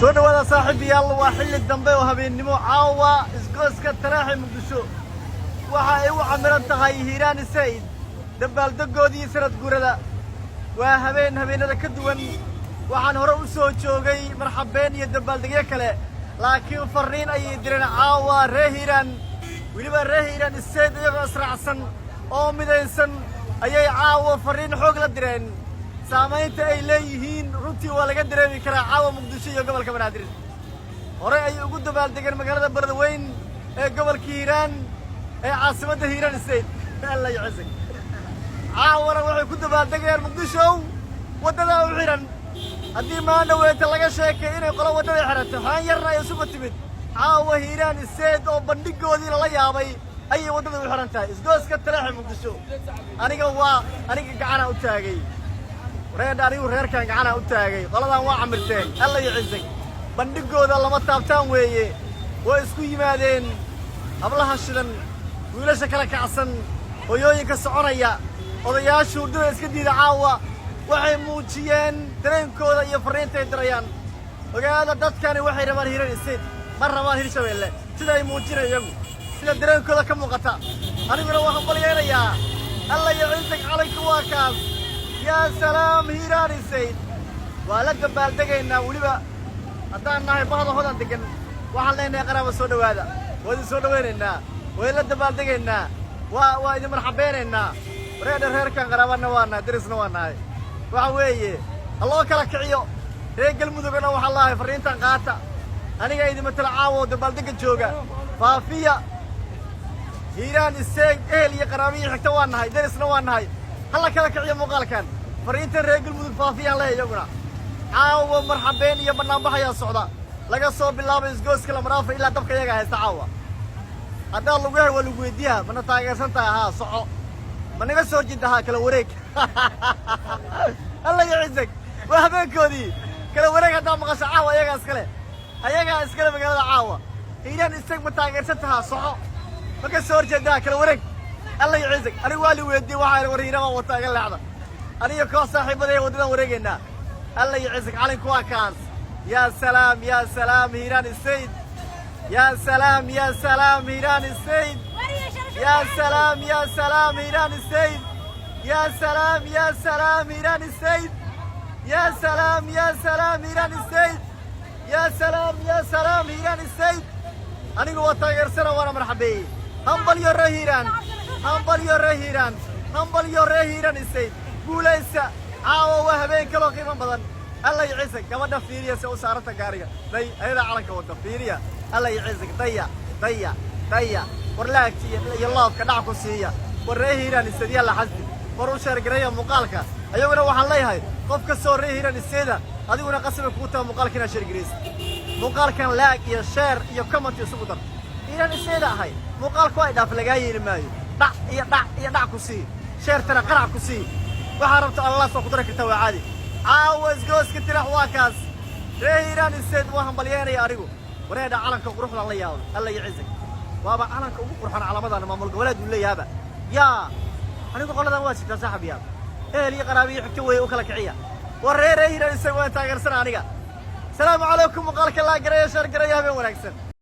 soo dhawaada saaxiibayaal waa xilli dambe oo habeennimo caawa isgooska taraaxi muqdisho waxa ay u camiran tahay hiiraan sayid dabaaldegoodii sanad guurada waa habeenada ka duwan waxaan hore u soo joogay marxabeen iyo dabaaldegyo kale laakiin fariin ayay direen caawa reer hiiraan weliba reer hiiraan sayid iyagoo israacsan oo midaysan ayay caawa fariin xoog la direen saamaynta ay leeyihiin runtii waa laga dareemi karaa caawa muqdisho iyo gobolka banaadir hore ay ugu dabaaldegeen magaalada Beledweyne ee gobolka Hiiraan ee caasimadda Hiiraan State Allah yacizak caawana waxay ku dabaaldegeen muqdisho wadada u xiran haddii maanta weynta laga sheekay inay qolo wadada xirato haan yarna ay isugu timid caawa Hiiraan State oo bandhigoodii la yaabay ayay wadada u xiran tahay isgooska taraaxi muqdisho aniga gacana u taagay reerkan gacana u taagay qoladan waa camirteen alla yacizak bandhigooda lama taabtaan weeye way isku yimaadeen hablaha shidan wiilasha kala kacsan hooyooyinka soconaya odayaashu hurdada iska diida caawa waxay muujiyeen dareenkooda iyo fariintay dirayaan ogaada dadkani waxay rabaan Hiiraan State ma rabaan Hirshabeelle sida ay muujinayaan iyagu sida dareenkooda ka muuqata aniguna waxaan qolyeenayaa alla yacizak calayku waa kaas يا سلام هيران السيد ولد بالدقينا ولبا أدانا هاي بعض هذا دقن وحلينا قرابة السوداء هذا وهذا السوداء ويننا ولد بالدقينا وإذا مرحبيننا وريد الهير كان قرابة نوانا درس نوانا هاي وعويه الله كلك عيو رجل مذوقنا وحلا فرين تنقاطع أنا قاعد مثل عاو دبالدق الجوجا فافيا هيران السيد اللي قرابين حتى وانا هاي درس نوانا هاي هلا كلك عيا مقال كان فرينت الرجل مذوق فافيا الله يجبنا عاو مرحبين يا برنامج يا السعودة لقى صوب الله بيسقوس كلام رافع إلا تبقى يجا هستعوا هذا اللي جه واللي جديها من الطاقة سنتا ها صعو من يقصر جدها كلا وريك الله يعزك وهبين كودي كلا وريك هذا مقص عاو يجا اسكله هيجا اسكله بقى عاو هيران استك من الطاقة سنتا ها صعو مقصر جدها كلا وريك الله يعزك أنا والي ودي واحد ورينا ما وطاق اللعبة أنا يكون صاحب بدي ودنا وريقنا الله يعزك على كواكاس يا سلام هيران السيد يا سلام هيران السيد يا سلام هيران السيد يا سلام هيران السيد يا سلام هيران السيد يا سلام هيران السيد أنا وطاق سنة وأنا مرحبا همبل يا هيران همبل يا هيران السيد قوليسا عاو وهبين كلو قيمة بدن الله يعزك كما دفيريا سو سارتا غاريا داي ايدا علنك ودا فيريا الله يعزك ضيا ورلاكتي يلا كدعك سييا وري هيران السيد يلا حسبي ورو شرغريا مقالكا ايغنا waxaan leeyahay qof ka soo reey Hiiraan State adiguna qasab ku taa maqaalkina shirgiriis maqaalkan like iyo share iyo comment isugu dar Hiiraan State ahay maqaalku ay dhaaf laga yeeri maayo dhac ku sii share tara qarac ku sii waxa rabta Allah soo qudra ka taa caadi عاوز جوز كتير حواكاس ريران السيد وهم بلياني يا أريجو وريدا علنك وروحنا الله ياو الله يعزك وابا علنك وروحنا على مدى ما ملك ولد ولا يابا يا أنا بقول هذا واجد تصاحب يا لي قرابي يحكوا وكلك عيا وريران السيد وين تاجر سنة السلام عليكم وقالك الله قريش قريا بين ونكسر